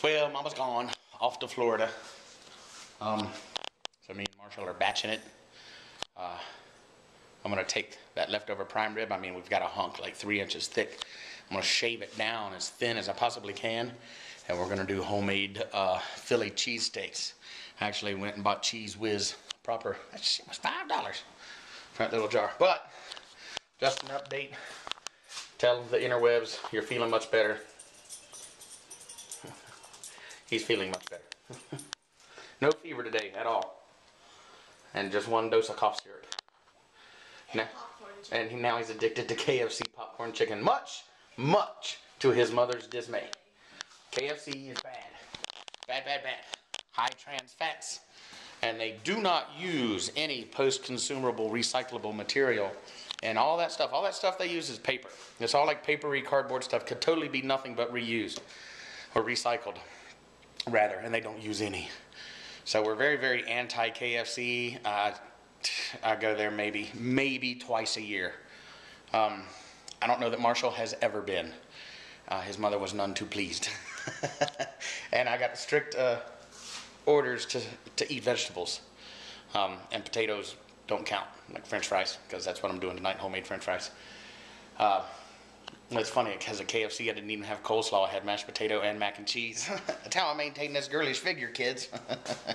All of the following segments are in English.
Well, Mama's gone off to Florida. So me and Marshall are batching it. I'm gonna take that leftover prime rib. I mean, we've got a hunk like 3 inches thick. I'm gonna shave it down as thin as I possibly can, and we're gonna do homemade Philly cheesesteaks. I actually went and bought Cheese Whiz proper. That shit was $5 for that little jar. But just an update. Tell the interwebs you're feeling much better. He's feeling much better. No fever today at all. And just 1 dose of cough syrup. Now he's addicted to KFC popcorn chicken. Much to his mother's dismay. KFC is bad. Bad. High trans fats. And they do not use any post-consumable recyclable material. And all that stuff they use is paper. It's all like papery cardboard stuff. Could totally be nothing but reused. Or recycled, rather. And they don't use any. So we're very anti-KFC. I go there maybe twice a year. I don't know that Marshall has ever been. His mother was none too pleased. And I got strict orders to eat vegetables. And potatoes don't count, like French fries, because that's what I'm doing tonight, homemade French fries. It's funny, because at KFC I didn't even have coleslaw. I had mashed potato and mac and cheese. That's how I maintain this girlish figure, kids.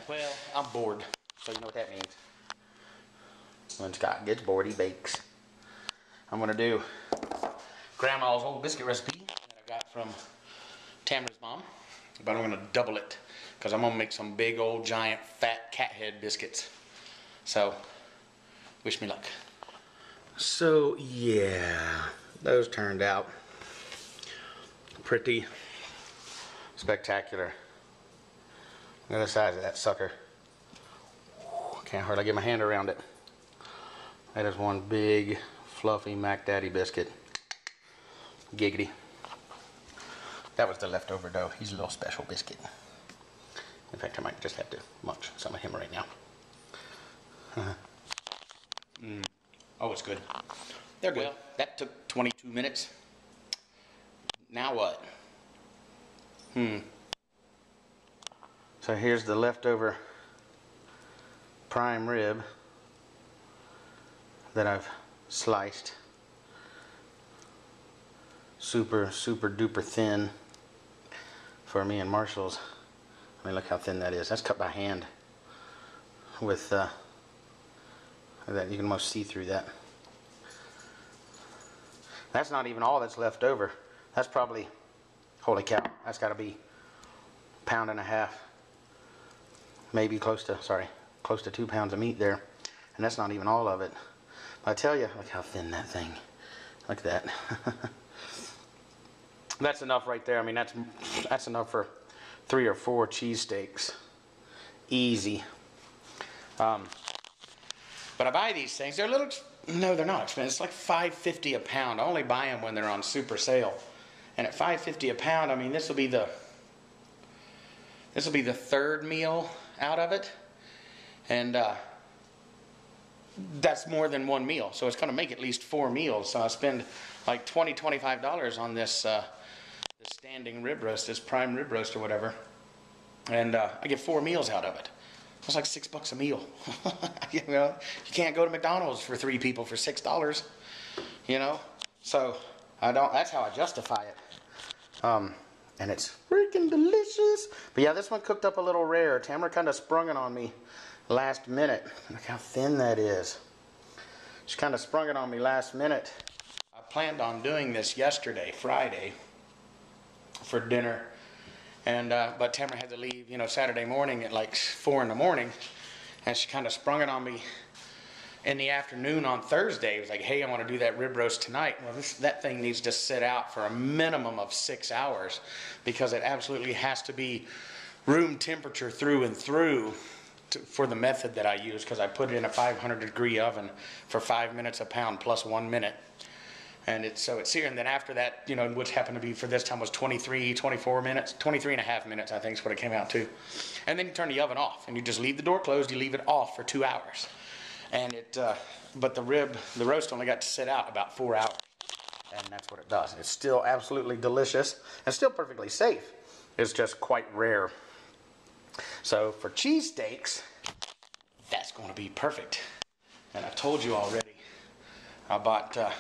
Well, I'm bored, so you know what that means. When Scott gets bored, he bakes. I'm going to do Grandma's old biscuit recipe that I got from Tamara's mom. But I'm going to double it, because I'm going to make some big old giant fat cat head biscuits. So, wish me luck. So, yeah, those turned out pretty spectacular. Look at the size of that sucker. Can't hardly get my hand around it. That is one big, fluffy Mac Daddy biscuit. Giggity. That was the leftover dough. He's a little special biscuit. In fact, I might just have to munch some of him right now. Oh, it's good. They're good. Well, that took 22 minutes. Now what? So here's the leftover prime rib that I've sliced super duper thin for me and Marshall's. I mean, look how thin that is. That's cut by hand with that. You can almost see through that. That's not even all that's left over. That's probably, holy cow, that's got to be 1.5 pounds, maybe close to 2 pounds of meat there, and that's not even all of it. But I tell you, look how thin that thing. Look at that. That's enough right there. I mean, that's enough for 3 or 4 cheesesteaks. Easy. But I buy these things. They're a little, no, they're not expensive. It's like $5.50 a pound. I only buy them when they're on super sale. And at $5.50 a pound, I mean, this will be the third meal out of it. And that's more than one meal. So it's going to make at least 4 meals. So I spend like $20, $25 on this, this standing rib roast, this prime rib roast or whatever. And I get 4 meals out of it. It's like $6 a meal. You know, you can't go to McDonald's for 3 people for $6. You know, so that's how I justify it. And it's freaking delicious. But yeah, this one cooked up a little rare. Tamara kind of sprung it on me last minute. Look how thin that is. She kind of sprung it on me last minute. I planned on doing this yesterday, Friday, for dinner. And but Tamara had to leave, you know, Saturday morning at like 4 in the morning, and she kind of sprung it on me in the afternoon on Thursday. It was like, hey, I want to do that rib roast tonight. Well, that thing needs to sit out for a minimum of 6 hours, because it absolutely has to be room temperature through and through for the method that I use, because I put it in a 500-degree oven for 5 minutes a pound plus 1 minute. And it's here, and then after that, you know, which happened to be for this time was 24 minutes, 23 and a half minutes, I think is what it came out to. And then you turn the oven off, and you just leave the door closed, you leave it off for 2 hours. And but the roast only got to sit out about 4 hours. And that's what it does. It's still absolutely delicious, and still perfectly safe. is just quite rare. So for cheesesteaks, that's going to be perfect. And I've told you already, I bought the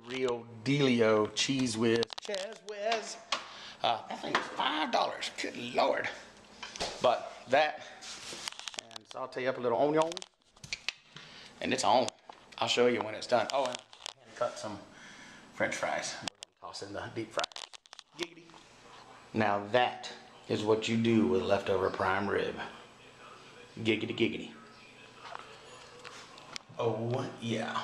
Real Dealio Cheez Whiz. That thing is $5. Good Lord. But that, and saute up a little onion, and it's on. I'll show you when it's done. Oh, and I cut some French fries. Toss in the deep fryer. Giggity. Now that is what you do with leftover prime rib. Giggity giggity. Oh yeah.